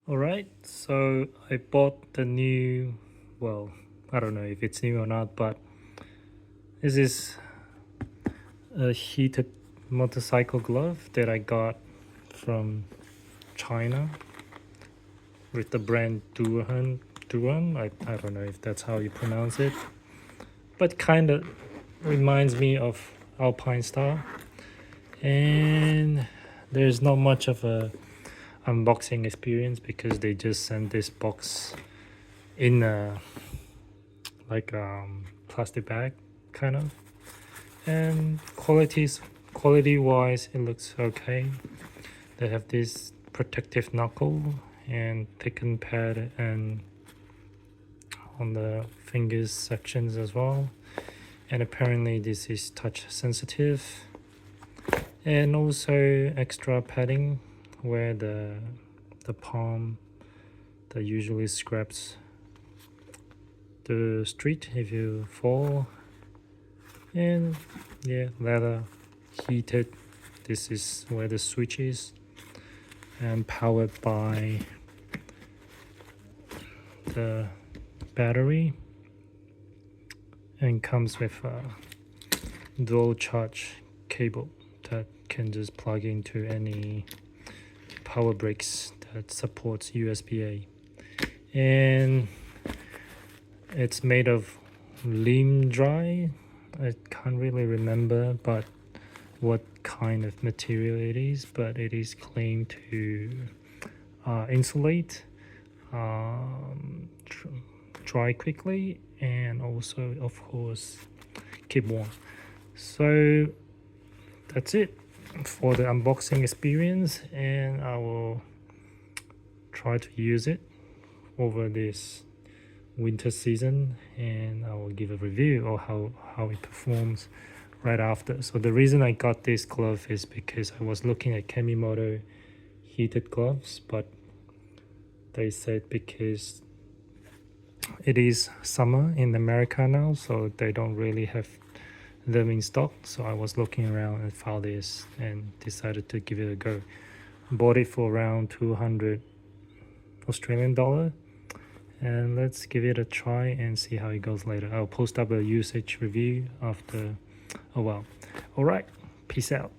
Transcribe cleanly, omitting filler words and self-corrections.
Alright, so I bought the new, well, I don't know if it's new or not, but this is a heated motorcycle glove that I got from China with the brand Duran. I don't know if that's how you pronounce it, but kind of reminds me of Alpine Star. And there's not much of a unboxing experience because they just sent this box in a plastic bag kind of, and quality wise it looks okay. They have this protective knuckle and thickened pad and on the fingers sections as well, and apparently this is touch sensitive, and also extra padding where the palm that usually scraps the street if you fall. And yeah, leather, heated. This is where the switch is, and powered by the battery, and comes with a dual charge cable that can just plug into any power bricks that supports USB-A, and it's made of Lean Dry. I can't really remember but what kind of material it is, but it is claimed to insulate, dry quickly, and also of course keep warm. So that's it for the unboxing experience, and I will try to use it over this winter season, and I will give a review of how it performs right after. So the reason I got this glove is because I was looking at Kamimoto heated gloves, but they said because it is summer in America now, so they don't really have them in stock. So I was looking around and found this and decided to give it a go. Bought it for around 200 Australian dollar, and let's give it a try and see how it goes later. I'll post up a usage review after a while. All right, peace out.